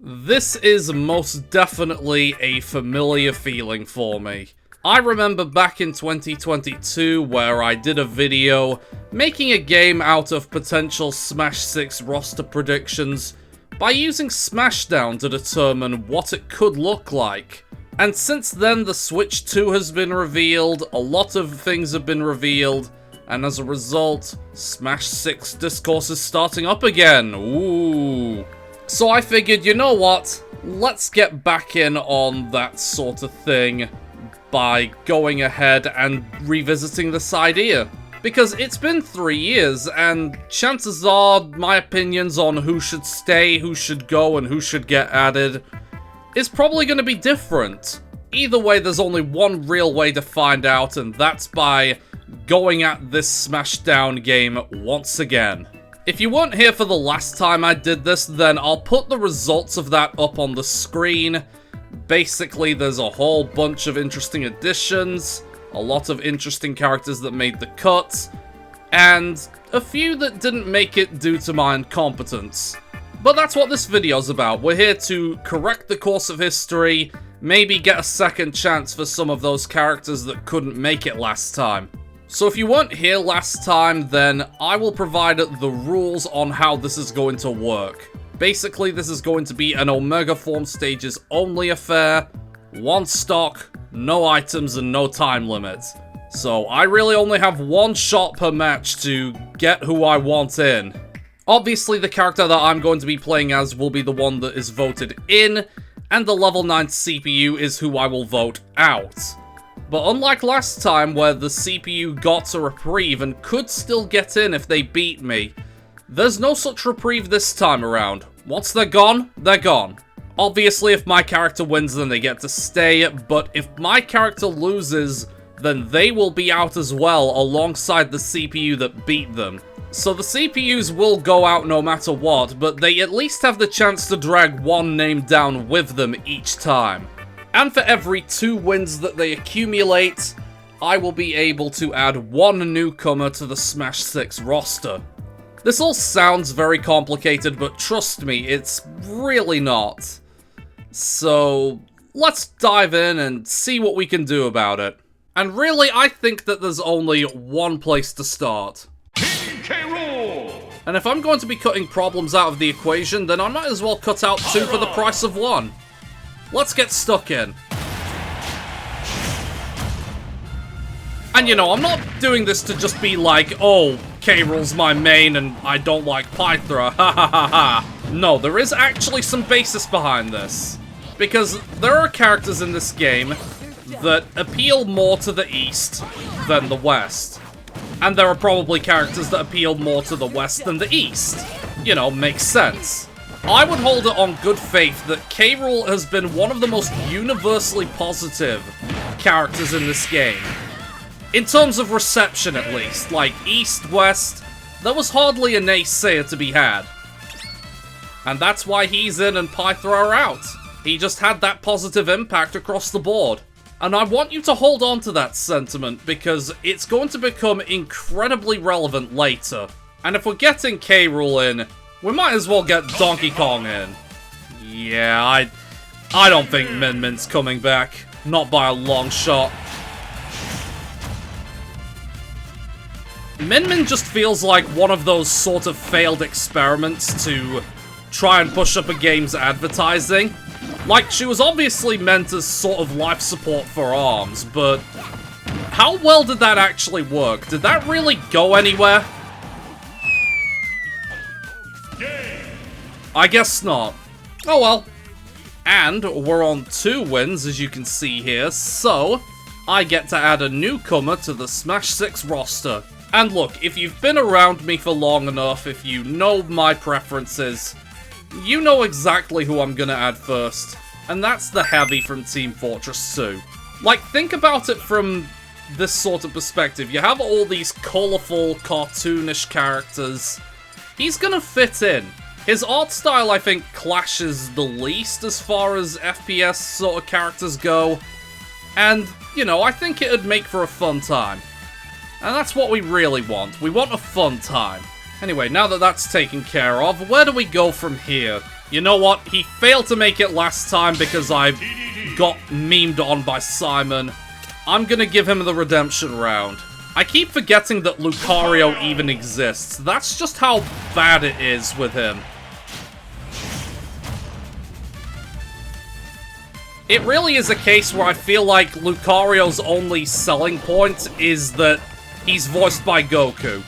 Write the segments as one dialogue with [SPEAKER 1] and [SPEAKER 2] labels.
[SPEAKER 1] This is most definitely a familiar feeling for me. I remember back in 2022 where I did a video making a game out of potential Smash 6 roster predictions by using Smashdown to determine what it could look like. And since then the Switch 2 has been revealed, a lot of things have been revealed, and as a result, Smash 6 discourse is starting up again. Ooh. So I figured, you know what, let's get back in on that sort of thing by going ahead and revisiting this idea. Because it's been 3 years, and chances are my opinions on who should stay, who should go, and who should get added is probably going to be different. Either way, there's only one real way to find out, and that's by going at this Smashdown game once again. If you weren't here for the last time I did this, then I'll put the results of that up on the screen. Basically, there's a whole bunch of interesting additions, a lot of interesting characters that made the cut, and a few that didn't make it due to my incompetence. But that's what this video's about. We're here to correct the course of history, maybe get a second chance for some of those characters that couldn't make it last time. So if you weren't here last time, then I will provide the rules on how this is going to work. Basically, this is going to be an Omega Form Stages only affair, one stock, no items, and no time limit. So I really only have one shot per match to get who I want in. Obviously, the character that I'm going to be playing as will be the one that is voted in, and the level 9 CPU is who I will vote out. But unlike last time, where the CPU got a reprieve and could still get in if they beat me, there's no such reprieve this time around. Once they're gone, they're gone. Obviously, if my character wins, then they get to stay, but if my character loses, then they will be out as well, alongside the CPU that beat them. So the CPUs will go out no matter what, but they at least have the chance to drag one name down with them each time. And for every 2 wins that they accumulate, I will be able to add one newcomer to the Smash 6 roster. This all sounds very complicated, but trust me, it's really not. So let's dive in and see what we can do about it. And really, I think that there's only one place to start. And if I'm going to be cutting problems out of the equation, then I might as well cut out 2 for the price of 1. Let's get stuck in. And you know, I'm not doing this to just be like, oh, K-Rool's my main and I don't like Pythra, ha ha ha ha. No, there is actually some basis behind this. Because there are characters in this game that appeal more to the East than the West. And there are probably characters that appeal more to the West than the East. You know, makes sense. I would hold it on good faith that K-Rool has been one of the most universally positive characters in this game. In terms of reception, at least. Like, East, West, there was hardly a naysayer to be had. And that's why he's in and Pythra are out. He just had that positive impact across the board. And I want you to hold on to that sentiment, because it's going to become incredibly relevant later. And if we're getting K-Rool in, we might as well get Donkey Kong in. Yeah, I don't think Min Min's coming back. Not by a long shot. Min Min just feels like one of those sort of failed experiments to try and push up a game's advertising. Like, she was obviously meant as sort of life support for ARMS, but how well did that actually work? Did that really go anywhere? I guess not. Oh well. And we're on 2 wins, as you can see here, so I get to add a newcomer to the Smash 6 roster. And look, if you've been around me for long enough, if you know my preferences, you know exactly who I'm gonna add first. And that's the Heavy from Team Fortress 2. Like, think about it from this sort of perspective. You have all these colourful, cartoonish characters. He's gonna fit in. His art style, I think, clashes the least as far as FPS sort of characters go. And, you know, I think it'd make for a fun time. And that's what we really want. We want a fun time. Anyway, now that that's taken care of, where do we go from here? You know what? He failed to make it last time because I got memed on by Simon. I'm gonna give him the redemption round. I keep forgetting that Lucario even exists. That's just how bad it is with him. It really is a case where I feel like Lucario's only selling point is that he's voiced by Goku.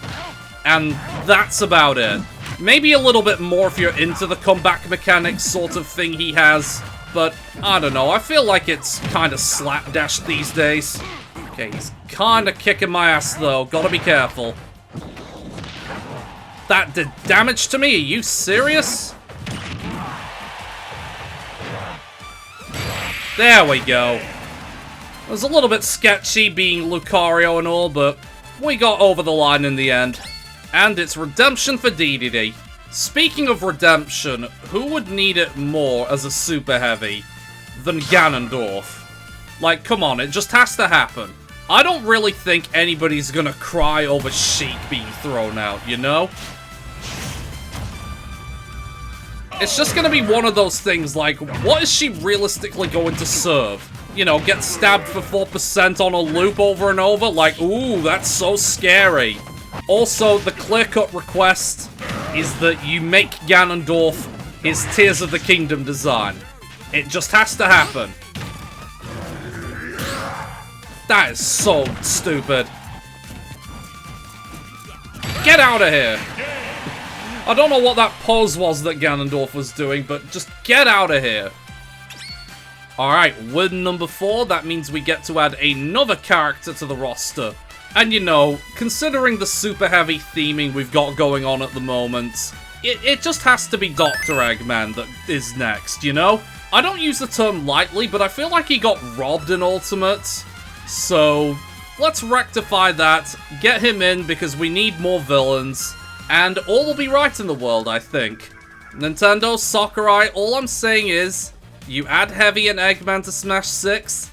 [SPEAKER 1] And that's about it. Maybe a little bit more if you're into the comeback mechanics sort of thing he has. But, I don't know, I feel like it's kind of slapdash these days. Okay, he's kind of kicking my ass though, gotta be careful. That did damage to me, are you serious? There we go. It was a little bit sketchy being Lucario and all, but we got over the line in the end. And it's redemption for DDD. Speaking of redemption, who would need it more as a super heavy than Ganondorf? Like, come on, it just has to happen. I don't really think anybody's gonna cry over Sheik being thrown out, you know? It's just gonna be one of those things like, what is she realistically going to serve? You know, get stabbed for 4% on a loop over and over? Like, ooh, that's so scary. Also, the clear-cut request is that you make Ganondorf his Tears of the Kingdom design. It just has to happen. That is so stupid. Get out of here. I don't know what that pose was that Ganondorf was doing, but just get out of here. Alright, win number 4. That means we get to add another character to the roster. And you know, considering the super heavy theming we've got going on at the moment, it just has to be Dr. Eggman that is next, you know? I don't use the term lightly, but I feel like he got robbed in Ultimate. So, let's rectify that, get him in because we need more villains, and all will be right in the world, I think. Nintendo, Sakurai, all I'm saying is, you add Heavy and Eggman to Smash 6,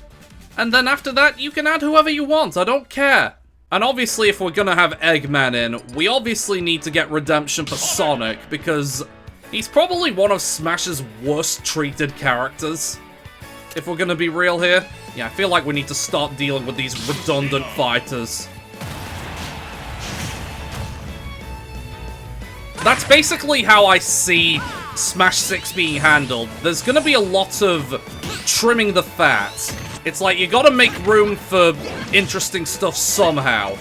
[SPEAKER 1] and then after that, you can add whoever you want, I don't care. And obviously, if we're gonna have Eggman in, we obviously need to get redemption for Sonic, because he's probably one of Smash's worst treated characters. If we're gonna be real here. Yeah, I feel like we need to start dealing with these redundant fighters. That's basically how I see Smash 6 being handled. There's gonna be a lot of trimming the fat. It's like, you gotta make room for interesting stuff somehow.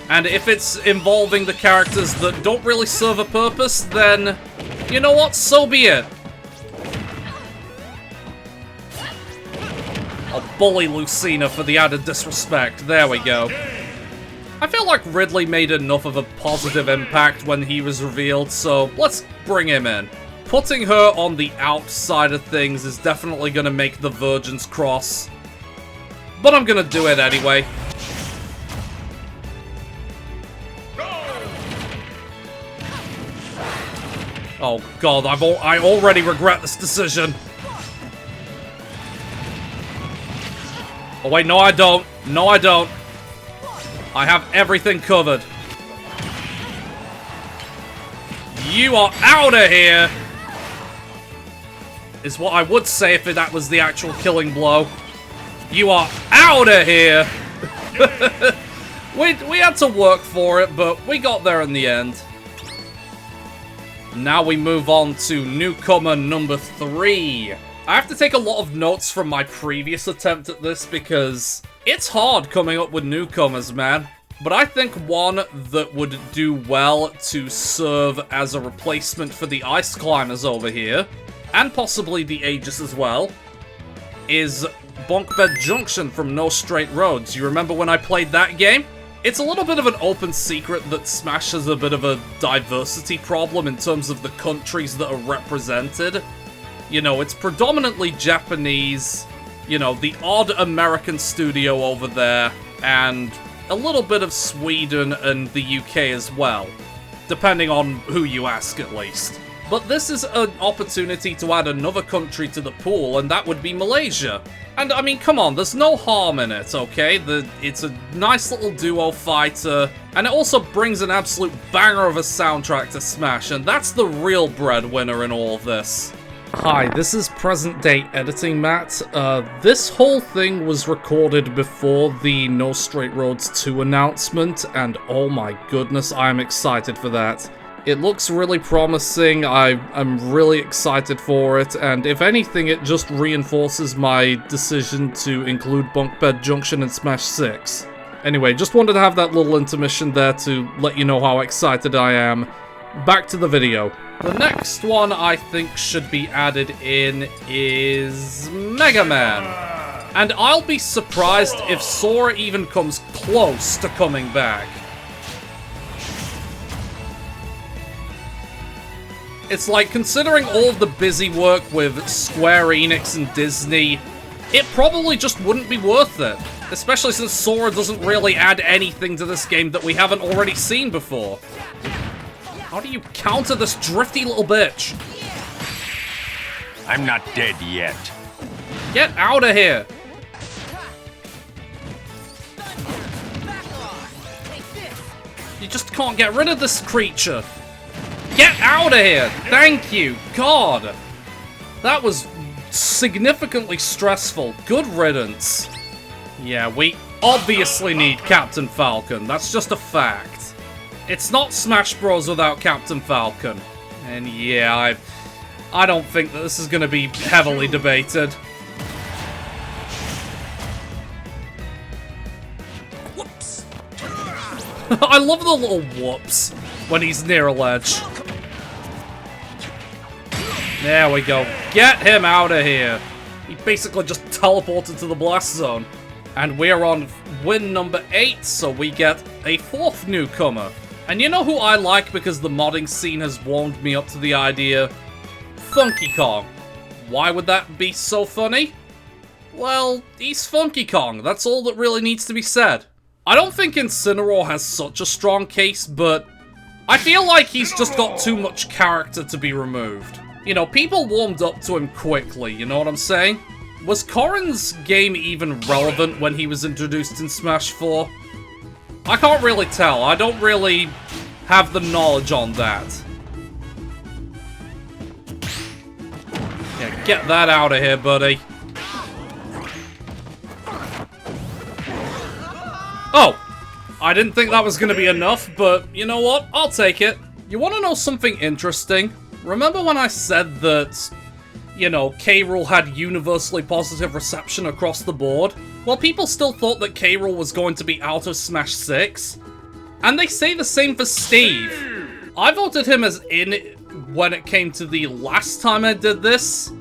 [SPEAKER 1] And if it's involving the characters that don't really serve a purpose, then, you know what, so be it. I'll bully Lucina for the added disrespect. There we go. I feel like Ridley made enough of a positive impact when he was revealed, so let's bring him in. Putting her on the outside of things is definitely going to make the virgins cross. But I'm going to do it anyway. Oh god, I already regret this decision. Oh wait, no I don't. No I don't. I have everything covered. You are out of here! Is what I would say if that was the actual killing blow. You are out of here! we had to work for it, but we got there in the end. Now we move on to newcomer number 3. I have to take a lot of notes from my previous attempt at this because it's hard coming up with newcomers, man. But I think one that would do well to serve as a replacement for the Ice Climbers over here, and possibly the Aegis as well, is Bonkbed Junction from No Straight Roads. You remember when I played that game? It's a little bit of an open secret that Smash has a bit of a diversity problem in terms of the countries that are represented. You know, it's predominantly Japanese, you know, the odd American studio over there, and a little bit of Sweden and the UK as well. Depending on who you ask, at least. But this is an opportunity to add another country to the pool, and that would be Malaysia. And I mean, come on, there's no harm in it, okay? It's a nice little duo fighter, and it also brings an absolute banger of a soundtrack to Smash, and that's the real breadwinner in all of this. Hi, this is present-day editing Matt. This whole thing was recorded before the No Straight Roads 2 announcement, and oh my goodness, I'm excited for that. It looks really promising, I'm really excited for it, and if anything, it just reinforces my decision to include Bunk Bed Junction in Smash 6. Anyway, just wanted to have that little intermission there to let you know how excited I am. Back to the video. The next one I think should be added in is Mega Man. And I'll be surprised if Sora even comes close to coming back. It's like, considering all of the busy work with Square Enix and Disney, it probably just wouldn't be worth it. Especially since Sora doesn't really add anything to this game that we haven't already seen before. How do you counter this drifty little bitch?
[SPEAKER 2] I'm not dead yet.
[SPEAKER 1] Get out of here! You just can't get rid of this creature. Get out of here! Thank you! God! That was significantly stressful. Good riddance. Yeah, we obviously need Captain Falcon. That's just a fact. It's not Smash Bros. Without Captain Falcon. And yeah, I don't think that this is going to be heavily debated. Whoops! I love the little whoops when he's near a ledge. There we go. Get him out of here. He basically just teleported to the blast zone. And we're on win number 8, so we get a 4th newcomer. And you know who I like because the modding scene has warmed me up to the idea? Funky Kong. Why would that be so funny? Well, he's Funky Kong. That's all that really needs to be said. I don't think Incineroar has such a strong case, but I feel like he's just got too much character to be removed. You know, people warmed up to him quickly, you know what I'm saying? Was Corrin's game even relevant when he was introduced in Smash 4? I can't really tell. I don't really have the knowledge on that. Yeah, get that out of here, buddy. Oh! I didn't think that was going to be enough, but you know what? I'll take it. You want to know something interesting? Remember when I said that, you know, K. Rool had universally positive reception across the board? Well, people still thought that K. Rool was going to be out of Smash 6. And they say the same for Steve. I voted him as in when it came to the last time I did this.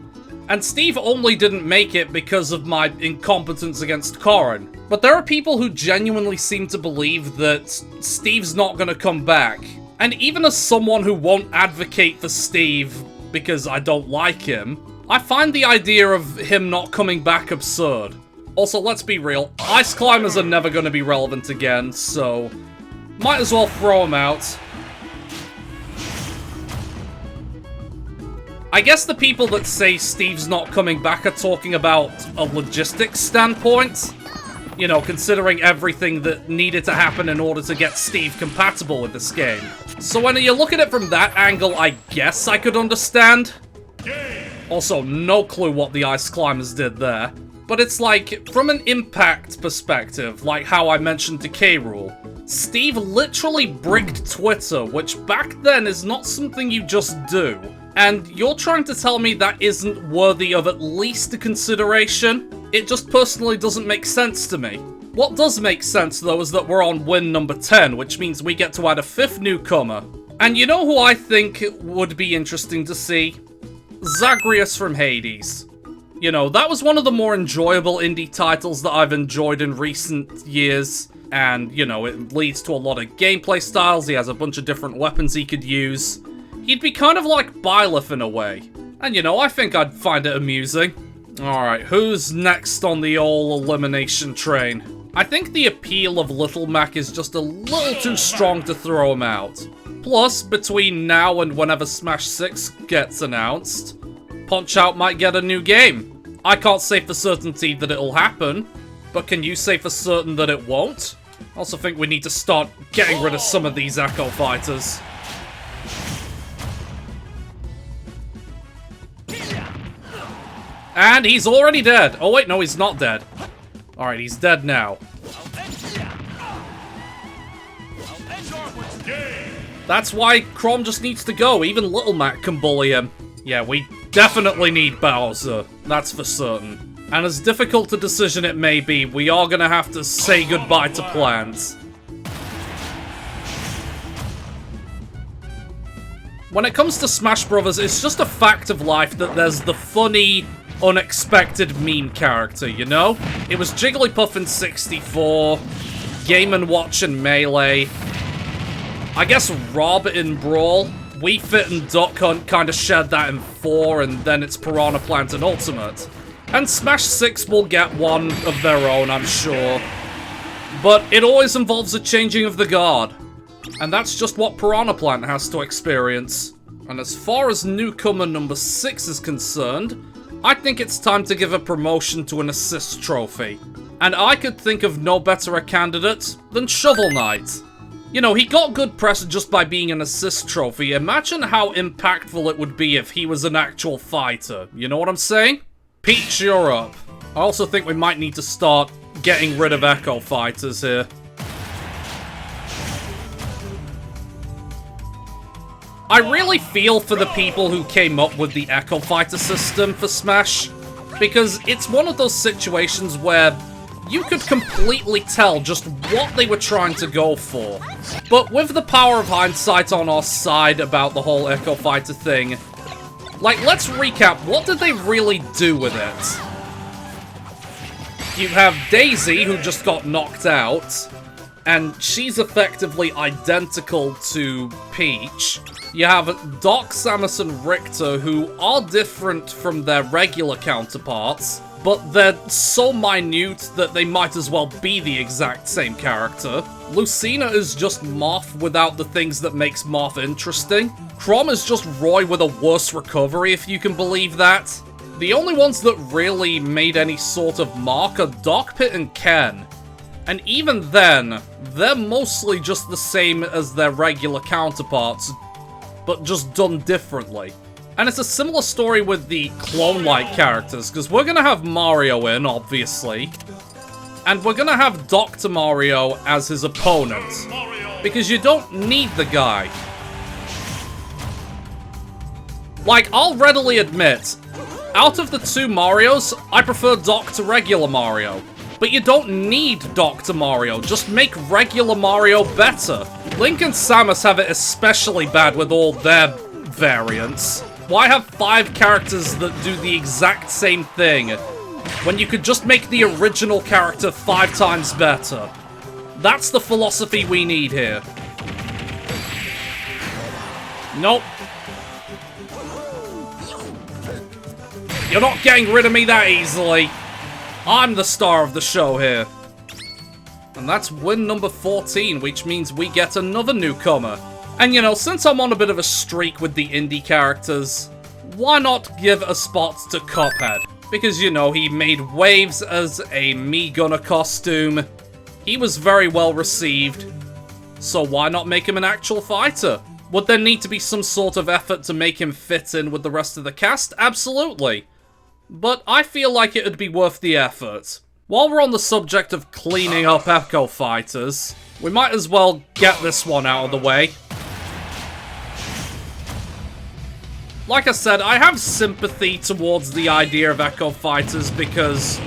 [SPEAKER 1] And Steve only didn't make it because of my incompetence against Corrin. But there are people who genuinely seem to believe that Steve's not going to come back. And even as someone who won't advocate for Steve because I don't like him, I find the idea of him not coming back absurd. Also, let's be real, Ice Climbers are never going to be relevant again, so might as well throw him out. I guess the people that say Steve's not coming back are talking about a logistics standpoint. You know, considering everything that needed to happen in order to get Steve compatible with this game. So when you look at it from that angle, I guess I could understand. Also, no clue what the Ice Climbers did there. But it's like, from an impact perspective, like how I mentioned to K. Rool, Steve literally bricked Twitter, which back then is not something you just do. And you're trying to tell me that isn't worthy of at least a consideration? It just personally doesn't make sense to me. What does make sense, though, is that we're on win number 10, which means we get to add a 5th newcomer. And you know who I think would be interesting to see? Zagreus from Hades. You know, that was one of the more enjoyable indie titles that I've enjoyed in recent years. And, you know, it leads to a lot of gameplay styles. He has a bunch of different weapons he could use. He'd be kind of like Byleth in a way. And, you know, I think I'd find it amusing. Alright, who's next on the all elimination train? I think the appeal of Little Mac is just a little too strong to throw him out. Plus, between now and whenever Smash 6 gets announced, Punch-Out might get a new game. I can't say for certainty that it'll happen, but can you say for certain that it won't? I also think we need to start getting rid of some of these Echo Fighters. And he's already dead. Oh wait, no, he's not dead. Alright, he's dead now. That's why Chrom just needs to go. Even Little Mac can bully him. Yeah, we definitely need Bowser. That's for certain. And as difficult a decision it may be, we are gonna have to say goodbye to plans. When it comes to Smash Brothers, it's just a fact of life that there's the funny, unexpected meme character, you know? It was Jigglypuff in 64, Game & Watch in Melee, I guess Rob in Brawl, Wii Fit and Duck Hunt kinda shared that in 4, and then it's Piranha Plant in Ultimate. And Smash 6 will get one of their own, I'm sure. But it always involves a changing of the guard. And that's just what Piranha Plant has to experience. And as far as newcomer number 6 is concerned, I think it's time to give a promotion to an assist trophy. And I could think of no better a candidate than Shovel Knight. You know, he got good press just by being an assist trophy. Imagine how impactful it would be if he was an actual fighter. You know what I'm saying? Peach, you're up. I also think we might need to start getting rid of Echo Fighters here. I really feel for the people who came up with the Echo Fighter system for Smash, because it's one of those situations where you could completely tell just what they were trying to go for. But with the power of hindsight on our side about the whole Echo Fighter thing, like, let's recap, what did they really do with it? You have Daisy, who just got knocked out, and she's effectively identical to Peach. You have Doc, Samus, and Richter, who are different from their regular counterparts, but they're so minute that they might as well be the exact same character. Lucina is just Moth without the things that makes Moth interesting. Chrom is just Roy with a worse recovery, if you can believe that. The only ones that really made any sort of mark are Doc, Pit, and Ken. And even then, they're mostly just the same as their regular counterparts, but just done differently. And it's a similar story with the clone-like characters, because we're gonna have Mario in, obviously. And we're gonna have Dr. Mario as his opponent, because you don't need the guy. Like, I'll readily admit, out of the two Marios, I prefer Doc to regular Mario. But you don't need Dr. Mario, just make regular Mario better. Link and Samus have it especially bad with all their variants. Why have 5 characters that do the exact same thing, when you could just make the original character 5 times better? That's the philosophy we need here. Nope. You're not getting rid of me that easily. I'm the star of the show here. And that's win number 14, which means we get another newcomer. And you know, since I'm on a bit of a streak with the indie characters, why not give a spot to Cuphead? Because, you know, he made waves as a Mii Gunner costume. He was very well received. So why not make him an actual fighter? Would there need to be some sort of effort to make him fit in with the rest of the cast? Absolutely. But I feel like it would be worth the effort. While we're on the subject of cleaning up Echo Fighters, we might as well get this one out of the way. Like I said, I have sympathy towards the idea of Echo Fighters because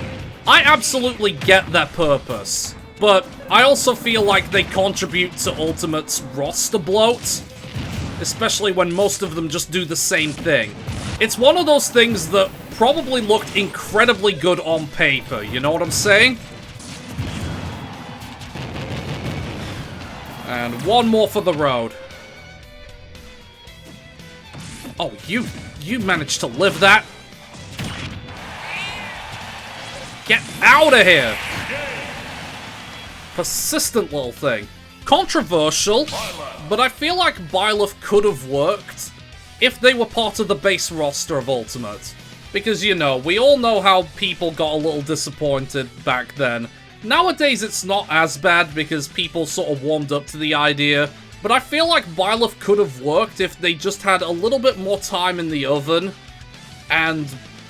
[SPEAKER 1] I absolutely get their purpose. But I also feel like they contribute to Ultimate's roster bloat, especially when most of them just do the same thing. It's one of those things that probably looked incredibly good on paper, you know what I'm saying? And one more for the road. Oh, you managed to live that. Get out of here! Persistent little thing. Controversial, but I feel like Byleth could have worked if they were part of the base roster of Ultimate. Because, you know, we all know how people got a little disappointed back then. Nowadays it's not as bad because people sort of warmed up to the idea, but I feel like Byleth could have worked if they just had a little bit more time in the oven and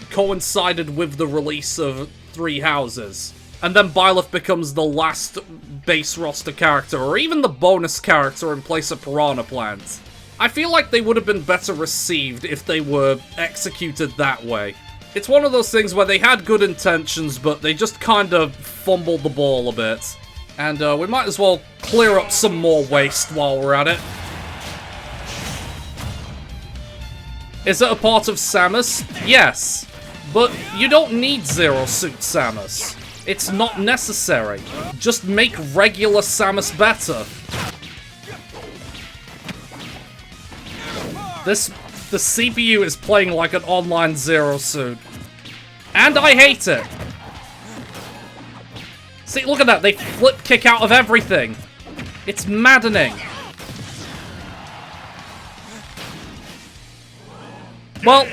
[SPEAKER 1] coincided with the release of Three Houses. And then Byleth becomes the last base roster character, or even the bonus character in place of Piranha Plant. I feel like they would have been better received if they were executed that way. It's one of those things where they had good intentions, but they just kind of fumbled the ball a bit. And we might as well clear up some more waste while we're at it. Is it a part of Samus? Yes. But you don't need Zero Suit Samus. It's not necessary. Just make regular Samus better. The CPU is playing like an online Zero Suit. And I hate it. See, look at that. They flip kick out of everything. It's maddening. Well,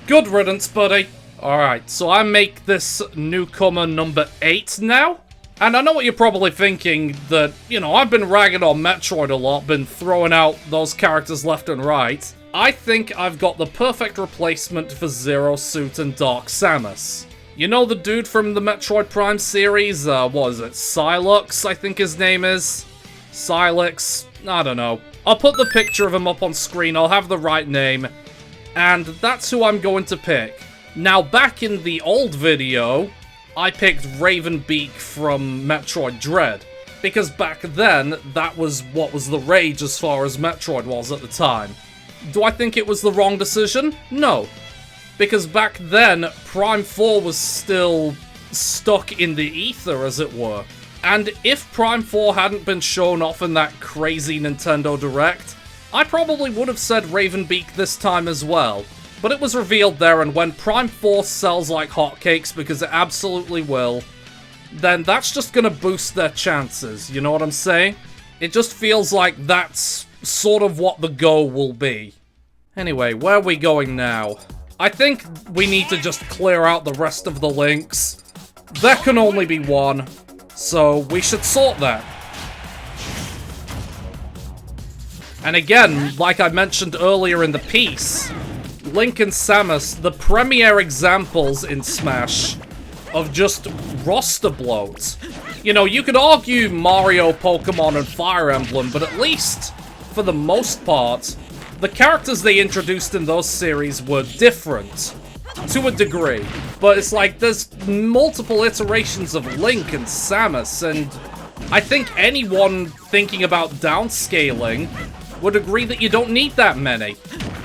[SPEAKER 1] good riddance, buddy. Alright, so I make this newcomer number 8 now. And I know what you're probably thinking, that, you know, I've been ragging on Metroid a lot, been throwing out those characters left and right. I think I've got the perfect replacement for Zero Suit and Dark Samus. You know the dude from the Metroid Prime series? What is it? Sylux, I think his name is? Sylix? I don't know. I'll put the picture of him up on screen, I'll have the right name. And that's who I'm going to pick. Now, back in the old video, I picked Ravenbeak from Metroid Dread. Because back then, that was what was the rage as far as Metroid was at the time. Do I think it was the wrong decision? No. Because back then, Prime 4 was still stuck in the ether, as it were. And if Prime 4 hadn't been shown off in that crazy Nintendo Direct, I probably would have said Ravenbeak this time as well. But it was revealed there, and when Prime 4 sells like hotcakes, because it absolutely will, then that's just gonna boost their chances, you know what I'm saying? It just feels like that's sort of what the goal will be. Anyway, where are we going now? I think we need to just clear out the rest of the links. There can only be one, so we should sort that. And again, like I mentioned earlier in the piece, Link and Samus, the premier examples in Smash of just roster bloat. You know, you could argue Mario, Pokemon, and Fire Emblem, but at least, for the most part, the characters they introduced in those series were different, to a degree. But it's like, there's multiple iterations of Link and Samus, and I think anyone thinking about downscaling would agree that you don't need that many.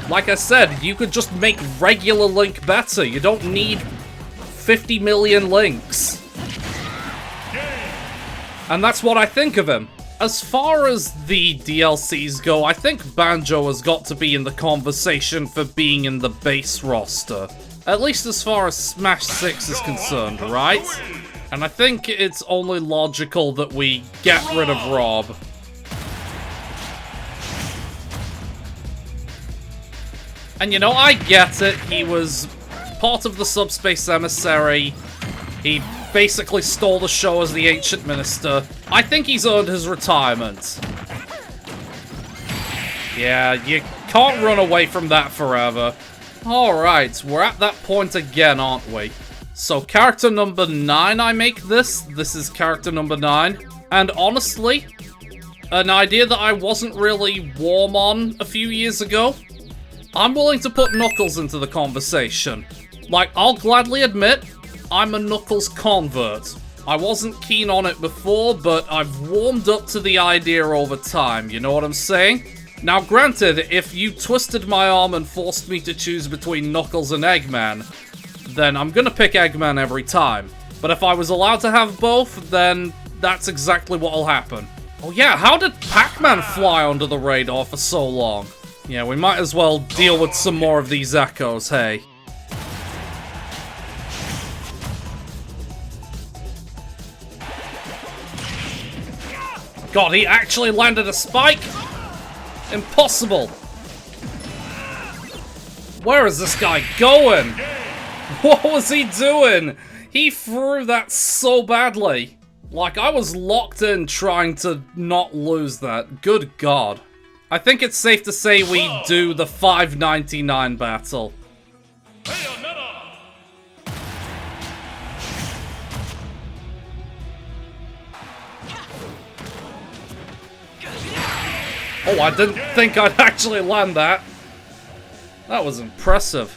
[SPEAKER 1] Like I said, you could just make regular Link better. You don't need 50 million Links. And that's what I think of him. As far as the DLCs go, I think Banjo has got to be in the conversation for being in the base roster. At least as far as Smash 6 is concerned, right? And I think it's only logical that we get rid of Rob. And you know, I get it, he was part of the Subspace Emissary, he basically stole the show as the Ancient Minister. I think he's earned his retirement. Yeah, you can't run away from that forever. Alright, we're at that point again, aren't we? So character number 9 I make this. This is character number 9. And honestly, an idea that I wasn't really warm on a few years ago. I'm willing to put Knuckles into the conversation. Like, I'll gladly admit, I'm a Knuckles convert. I wasn't keen on it before, but I've warmed up to the idea over time, you know what I'm saying? Now granted, if you twisted my arm and forced me to choose between Knuckles and Eggman, then I'm gonna pick Eggman every time. But if I was allowed to have both, then that's exactly what'll happen. Oh yeah, how did Pac-Man fly under the radar for so long? Yeah, we might as well deal with some more of these echoes, hey. God, he actually landed a spike? Impossible. Where is this guy going? What was he doing? He threw that so badly. Like, I was locked in trying to not lose that. Good God. I think it's safe to say we do the 599 battle. Oh, I didn't think I'd actually land that. That was impressive.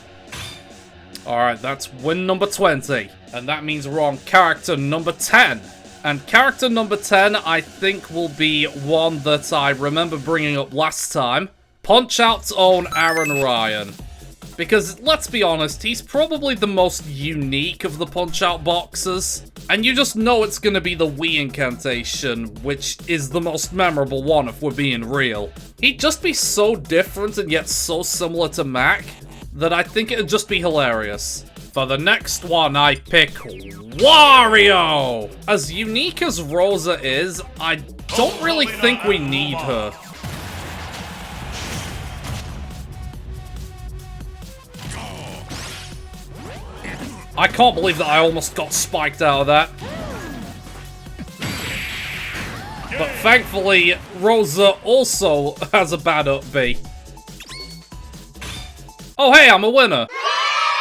[SPEAKER 1] Alright, that's win number 20. And that means we're on character number 10. And character number 10, I think, will be one that I remember bringing up last time. Punch-Out's own Aaron Ryan. Because, let's be honest, he's probably the most unique of the Punch-Out boxers. And you just know it's gonna be the Wii incantation, which is the most memorable one if we're being real. He'd just be so different and yet so similar to Mac, that I think it'd just be hilarious. For the next one, I pick Wario! As unique as Rosa is, I don't really think we need her. I can't believe that I almost got spiked out of that. But thankfully, Rosa also has a bad up B. Oh hey, I'm a winner!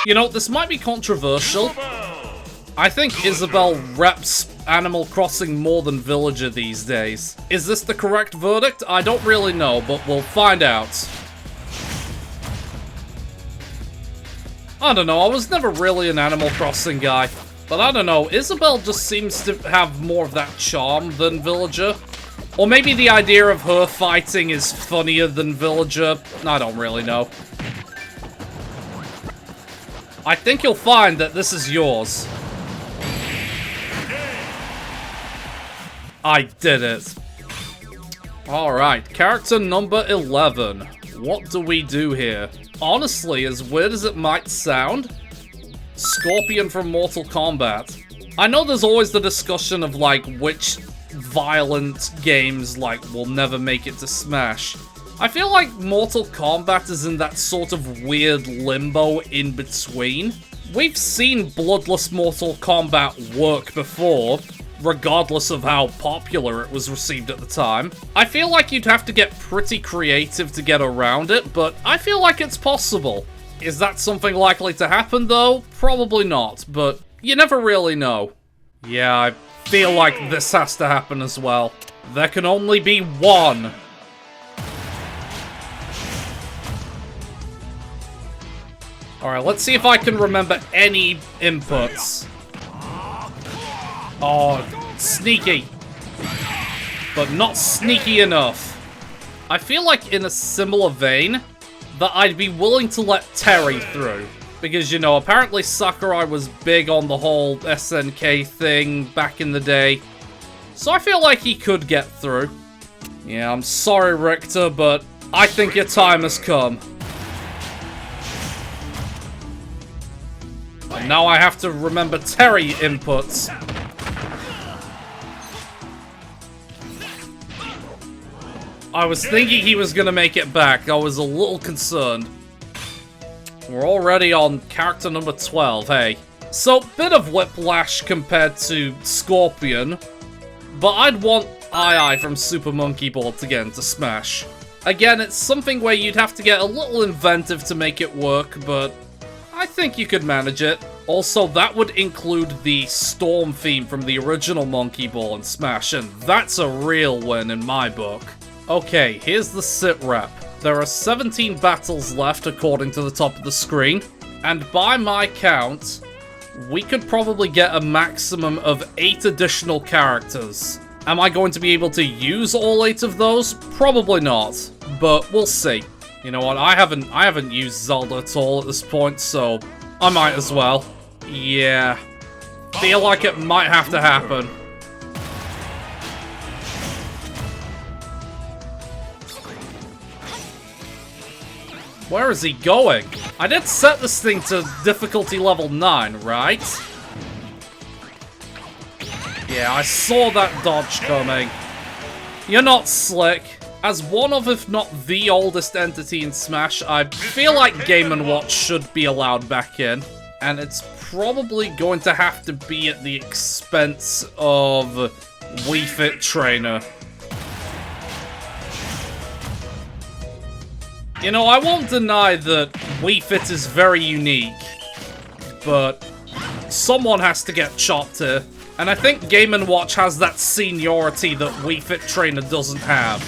[SPEAKER 1] You know, this might be controversial. I think Isabelle reps Animal Crossing more than Villager these days. Is this the correct verdict? I don't really know, but we'll find out. I don't know, I was never really an Animal Crossing guy. But I don't know, Isabelle just seems to have more of that charm than Villager. Or maybe the idea of her fighting is funnier than Villager. I don't really know. I think you'll find that this is yours. I did it. Alright, character number 11. What do we do here? Honestly, as weird as it might sound, Scorpion from Mortal Kombat. I know there's always the discussion of, like, which violent games, like, will never make it to Smash. I feel like Mortal Kombat is in that sort of weird limbo in between. We've seen bloodless Mortal Kombat work before, regardless of how popular it was received at the time. I feel like you'd have to get pretty creative to get around it, but I feel like it's possible. Is that something likely to happen, though? Probably not, but you never really know. Yeah, I feel like this has to happen as well. There can only be one. Alright, let's see if I can remember any inputs. Oh, sneaky. But not sneaky enough. I feel like in a similar vein, that I'd be willing to let Terry through. Because, you know, apparently Sakurai was big on the whole SNK thing back in the day. So I feel like he could get through. Yeah, I'm sorry, Richter, but I think your time has come. And now I have to remember Terry inputs. I was thinking he was gonna make it back. I was a little concerned. We're already on character number 12, hey. So, bit of whiplash compared to Scorpion, but I'd want Ai from Super Monkey Ball to get into Smash. Again, it's something where you'd have to get a little inventive to make it work, but I think you could manage it. Also, that would include the Storm theme from the original Monkey Ball in Smash, and that's a real win in my book. Okay, here's the sit rep. There are 17 battles left according to the top of the screen, and by my count, we could probably get a maximum of 8 additional characters. Am I going to be able to use all 8 of those? Probably not, but we'll see. You know what, I haven't used Zelda at all at this point, so I might as well. Yeah. Feel like it might have to happen. Where is he going? I did set this thing to difficulty level 9, right? Yeah, I saw that dodge coming. You're not slick. As one of, if not the oldest entity in Smash, I feel like Game & Watch should be allowed back in. And it's probably going to have to be at the expense of Wii Fit Trainer. You know, I won't deny that Wii Fit is very unique, but someone has to get chopped here. And I think Game & Watch has that seniority that Wii Fit Trainer doesn't have.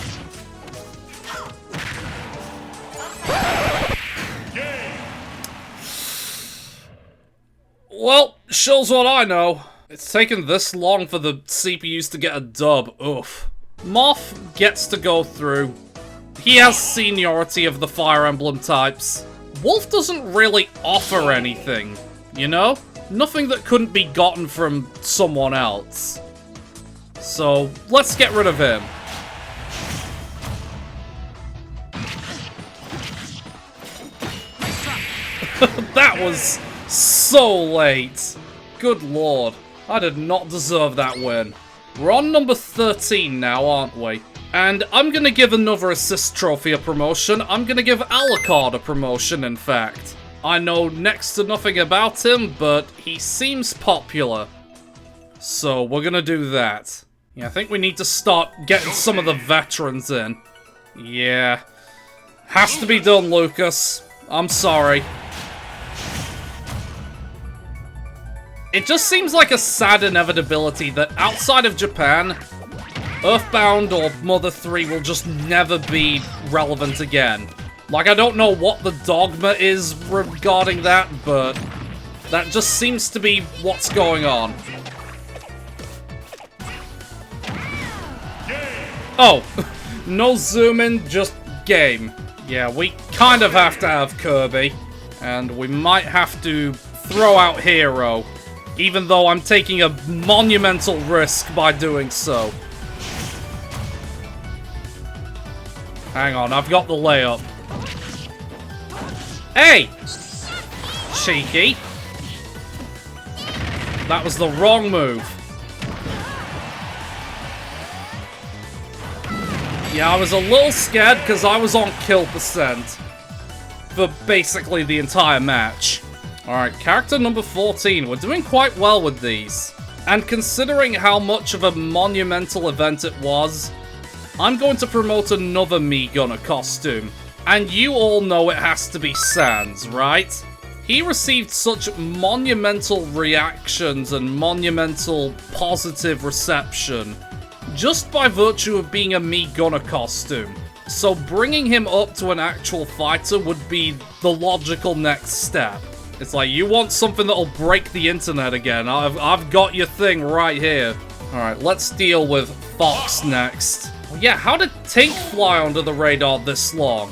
[SPEAKER 1] Well, shows what I know. It's taken this long for the CPUs to get a dub. Oof. Moth gets to go through. He has seniority of the Fire Emblem types. Wolf doesn't really offer anything, you know? Nothing that couldn't be gotten from someone else. So, let's get rid of him. That was so late. Good lord. I did not deserve that win. We're on number 13 now, aren't we? And I'm gonna give another assist trophy a promotion. I'm gonna give Alucard a promotion, in fact. I know next to nothing about him, but he seems popular. So we're gonna do that. Yeah, I think we need to start getting some of the veterans in. Yeah. Has to be done, Lucas. I'm sorry. It just seems like a sad inevitability that outside of Japan, Earthbound or Mother 3 will just never be relevant again. Like, I don't know what the dogma is regarding that, but that just seems to be what's going on. Oh, no zoom in, just game. Yeah, we kind of have to have Kirby, and we might have to throw out Hero, even though I'm taking a monumental risk by doing so. Hang on, I've got the layup. Hey! Cheeky. That was the wrong move. Yeah, I was a little scared because I was on kill percent for basically the entire match. Alright, character number 14. We're doing quite well with these. And considering how much of a monumental event it was, I'm going to promote another Mii Gunner costume. And you all know it has to be Sans, right? He received such monumental reactions and monumental positive reception just by virtue of being a Mii Gunner costume. So bringing him up to an actual fighter would be the logical next step. It's like, you want something that'll break the internet again. I've got your thing right here. Alright, let's deal with Fox next. Yeah, how did Tink fly under the radar this long?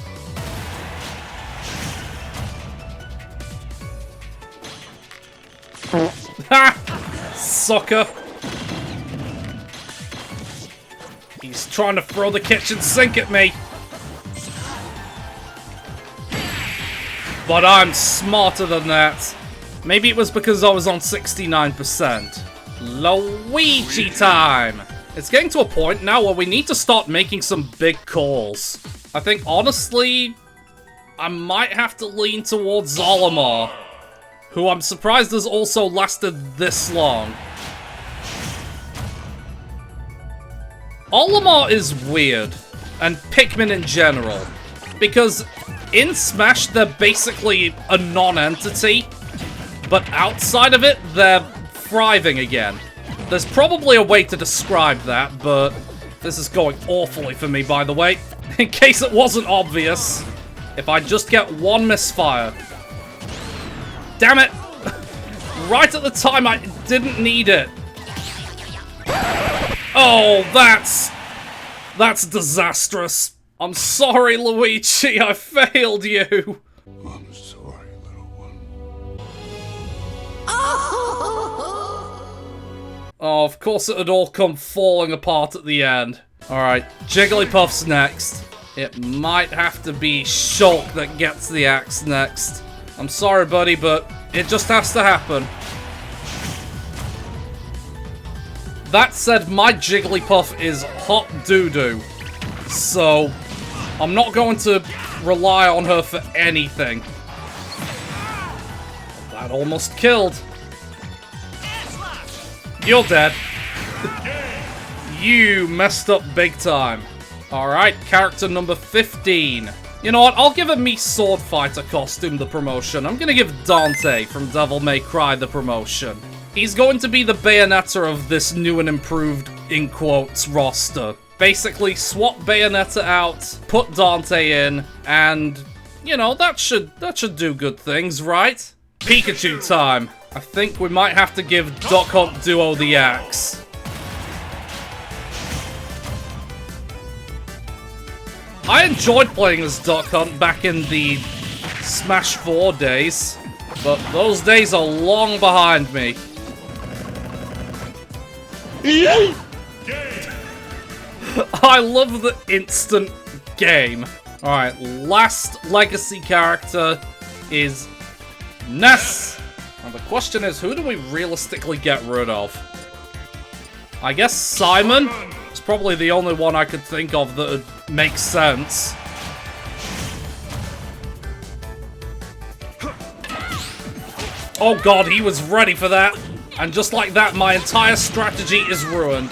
[SPEAKER 1] Ha! Sucker! He's trying to throw the kitchen sink at me. But I'm smarter than that. Maybe it was because I was on 69%. Luigi time! It's getting to a point now where we need to start making some big calls. I think, honestly, I might have to lean towards Olimar, who I'm surprised has also lasted this long. Olimar is weird, and Pikmin in general, because in Smash they're basically a non-entity, but outside of it they're thriving again. There's probably a way to describe that, but this is going awfully for me, by the way. In case it wasn't obvious, if I just get one misfire. Damn it! Right at the time I didn't need it. Oh, that's disastrous. I'm sorry, Luigi, I failed you.
[SPEAKER 2] I'm sorry, little one.
[SPEAKER 1] Oh, of course it had all come falling apart at the end. Alright, Jigglypuff's next. It might have to be Shulk that gets the axe next. I'm sorry, buddy, but it just has to happen. That said, my Jigglypuff is hot doo-doo. So, I'm not going to rely on her for anything. That almost killed. You're dead. You messed up big time. Alright, character number 15. You know what, I'll give a me sword fighter costume the promotion. I'm gonna give Dante from Devil May Cry the promotion. He's going to be the Bayonetta of this new and improved, in quotes, roster. Basically, swap Bayonetta out, put Dante in, and, you know, that should do good things, right? Pikachu time. I think we might have to give Duck Hunt Duo the axe. I enjoyed playing as Duck Hunt back in the Smash 4 days, but those days are long behind me. I love the instant game. Alright, last legacy character is Ness. And the question is, who do we realistically get rid of? I guess Simon? It's probably the only one I could think of that would make sense. Oh god, he was ready for that. And just like that, my entire strategy is ruined.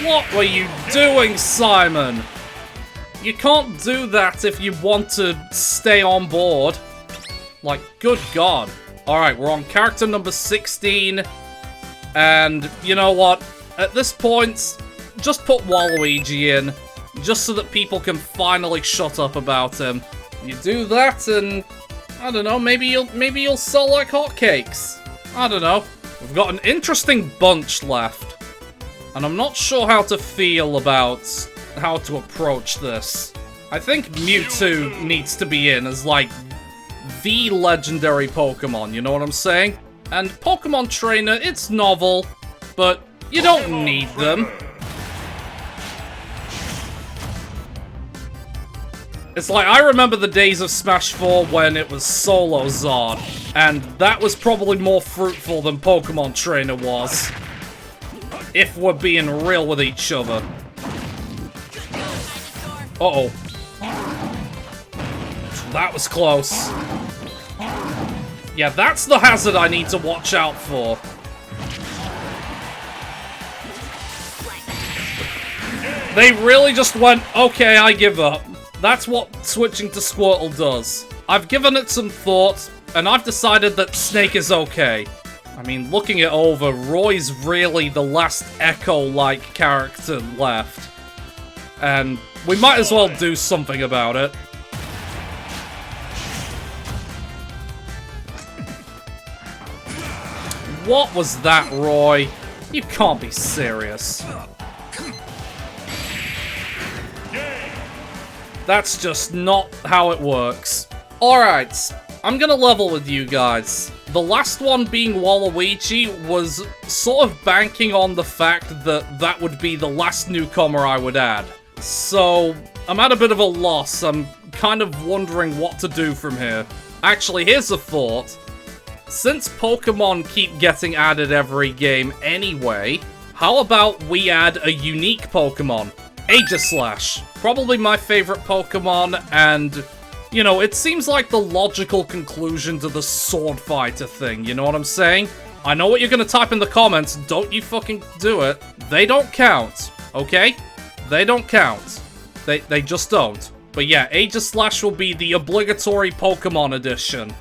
[SPEAKER 1] What were you doing, Simon? You can't do that if you want to stay on board. Like, good god. Alright, we're on character number 16. And, you know what? At this point, just put Waluigi in. Just so that people can finally shut up about him. You do that and... I don't know, maybe you'll sell like hotcakes. I don't know. We've got an interesting bunch left. And I'm not sure how to feel about how to approach this. I think Mewtwo needs to be in as, like, the legendary Pokemon, you know what I'm saying? And Pokemon Trainer, it's novel, but you don't need them. It's like, I remember the days of Smash 4 when it was solo Zard, and that was probably more fruitful than Pokemon Trainer was. If we're being real with each other. Uh-oh. That was close. Yeah, that's the hazard I need to watch out for. They really just went, okay, I give up. That's what switching to Squirtle does. I've given it some thought, and I've decided that Snake is okay. I mean, looking it over, Roy's really the last Echo-like character left. And we might as well do something about it. What was that, Roy? You can't be serious. That's just not how it works. Alright, I'm gonna level with you guys. The last one being Waluigi was sort of banking on the fact that that would be the last newcomer I would add. So, I'm at a bit of a loss. I'm kind of wondering what to do from here. Actually, here's a thought. Since Pokemon keep getting added every game anyway, how about we add a unique Pokemon? Aegislash. Probably my favorite Pokemon, and, you know, it seems like the logical conclusion to the sword fighter thing, you know what I'm saying? I know what you're gonna type in the comments, don't you fucking do it. They don't count, okay? They don't count. They just don't. But yeah, Aegislash will be the obligatory Pokemon edition.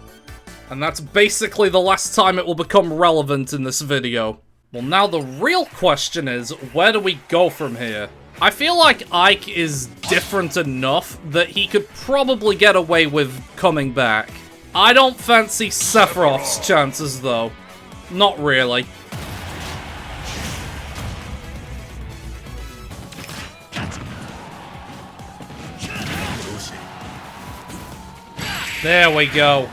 [SPEAKER 1] And that's basically the last time it will become relevant in this video. Well, now the real question is, where do we go from here? I feel like Ike is different enough that he could probably get away with coming back. I don't fancy Sephiroth's chances, though. Not really. There we go.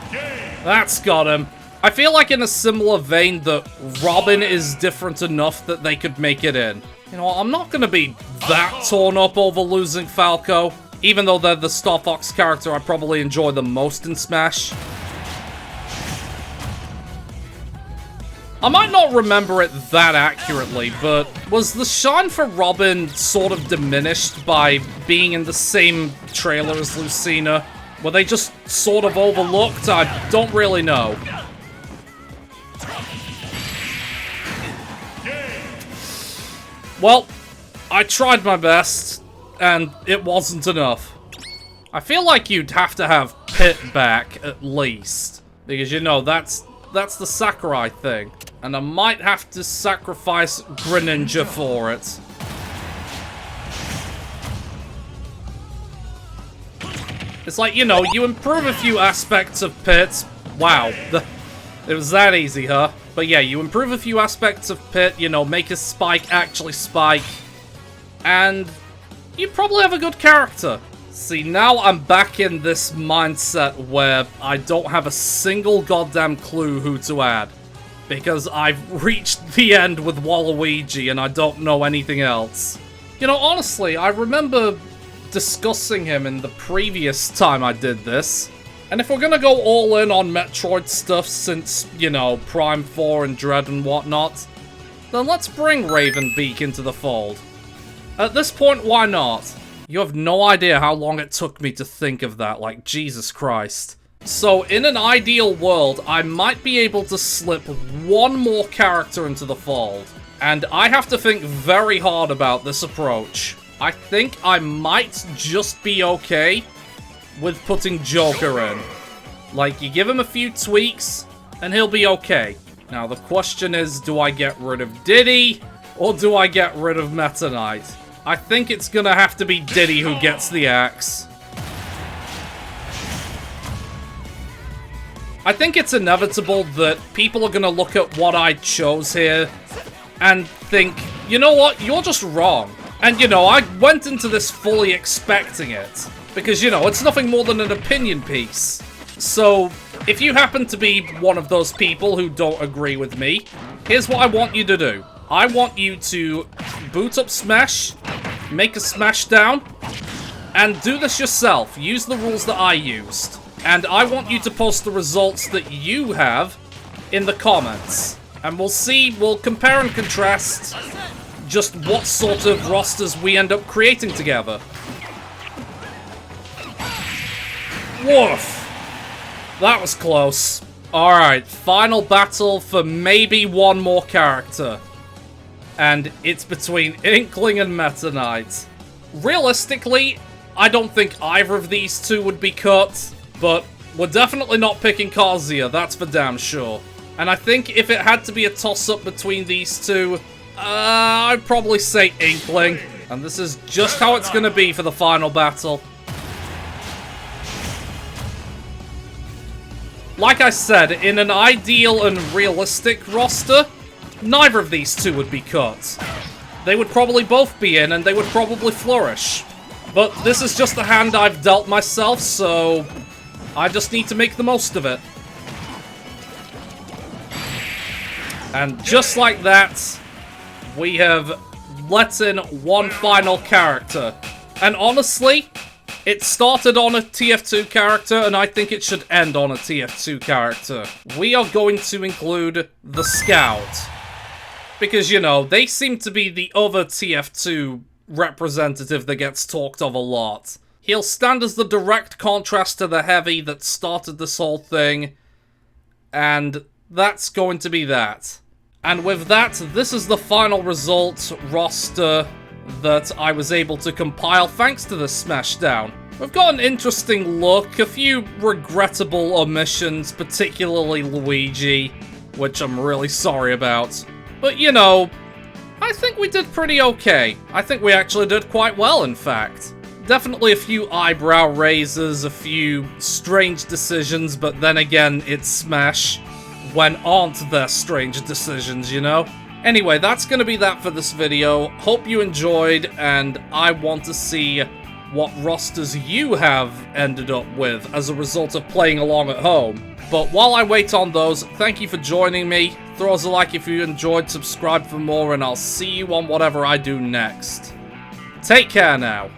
[SPEAKER 1] That's got him. I feel like in a similar vein that Robin is different enough that they could make it in. You know what, I'm not gonna be that torn up over losing Falco, even though they're the Star Fox character I probably enjoy the most in Smash. I might not remember it that accurately, but was the shine for Robin sort of diminished by being in the same trailer as Lucina? Were they just sort of overlooked? I don't really know. Well, I tried my best, and it wasn't enough. I feel like you'd have to have Pit back, at least. Because, you know, that's the Sakurai thing. And I might have to sacrifice Greninja for it. It's like, you know, you improve a few aspects of Pit. Wow, it was that easy, huh? But yeah, you improve a few aspects of Pit, you know, make his spike actually spike. And you probably have a good character. See, now I'm back in this mindset where I don't have a single goddamn clue who to add. Because I've reached the end with Waluigi and I don't know anything else. You know, honestly, I remember discussing him in the previous time I did this. And if we're gonna go all in on Metroid stuff since, you know, Prime 4 and Dread and whatnot, then let's bring Ravenbeak into the fold. At this point, why not? You have no idea how long it took me to think of that, like, Jesus Christ. So, in an ideal world, I might be able to slip one more character into the fold. And I have to think very hard about this approach. I think I might just be okay with putting Joker in. Like, you give him a few tweaks, and he'll be okay. Now, the question is, do I get rid of Diddy, or do I get rid of Meta Knight? I think it's gonna have to be Diddy who gets the axe. I think it's inevitable that people are gonna look at what I chose here and think, you know what, you're just wrong. And, you know, I went into this fully expecting it. Because, you know, it's nothing more than an opinion piece. So, if you happen to be one of those people who don't agree with me, here's what I want you to do. I want you to boot up Smash, make a Smashdown, and do this yourself. Use the rules that I used. And I want you to post the results that you have in the comments. And we'll see, we'll compare and contrast just what sort of rosters we end up creating together. Woof! That was close. Alright, final battle for maybe one more character. And it's between Inkling and Meta Knight. Realistically, I don't think either of these two would be cut, but we're definitely not picking Kazuya, that's for damn sure. And I think if it had to be a toss-up between these two, I'd probably say Inkling. And this is just how it's gonna be for the final battle. Like I said, in an ideal and realistic roster, neither of these two would be cut. They would probably both be in, and they would probably flourish. But this is just the hand I've dealt myself, so I just need to make the most of it. And just like that, we have let in one final character. And honestly, it started on a TF2 character, and I think it should end on a TF2 character. We are going to include the Scout. Because, you know, they seem to be the other TF2 representative that gets talked of a lot. He'll stand as the direct contrast to the Heavy that started this whole thing. And that's going to be that. And with that, this is the final result roster that I was able to compile thanks to the Smashdown. We've got an interesting look, a few regrettable omissions, particularly Luigi, which I'm really sorry about. But, you know, I think we did pretty okay. I think we actually did quite well, in fact. Definitely a few eyebrow raisers, a few strange decisions, but then again, it's Smash. When aren't there strange decisions, you know? Anyway, that's gonna be that for this video. Hope you enjoyed, and I want to see what rosters you have ended up with as a result of playing along at home. But while I wait on those, thank you for joining me. Throw us a like if you enjoyed, subscribe for more, and I'll see you on whatever I do next. Take care now.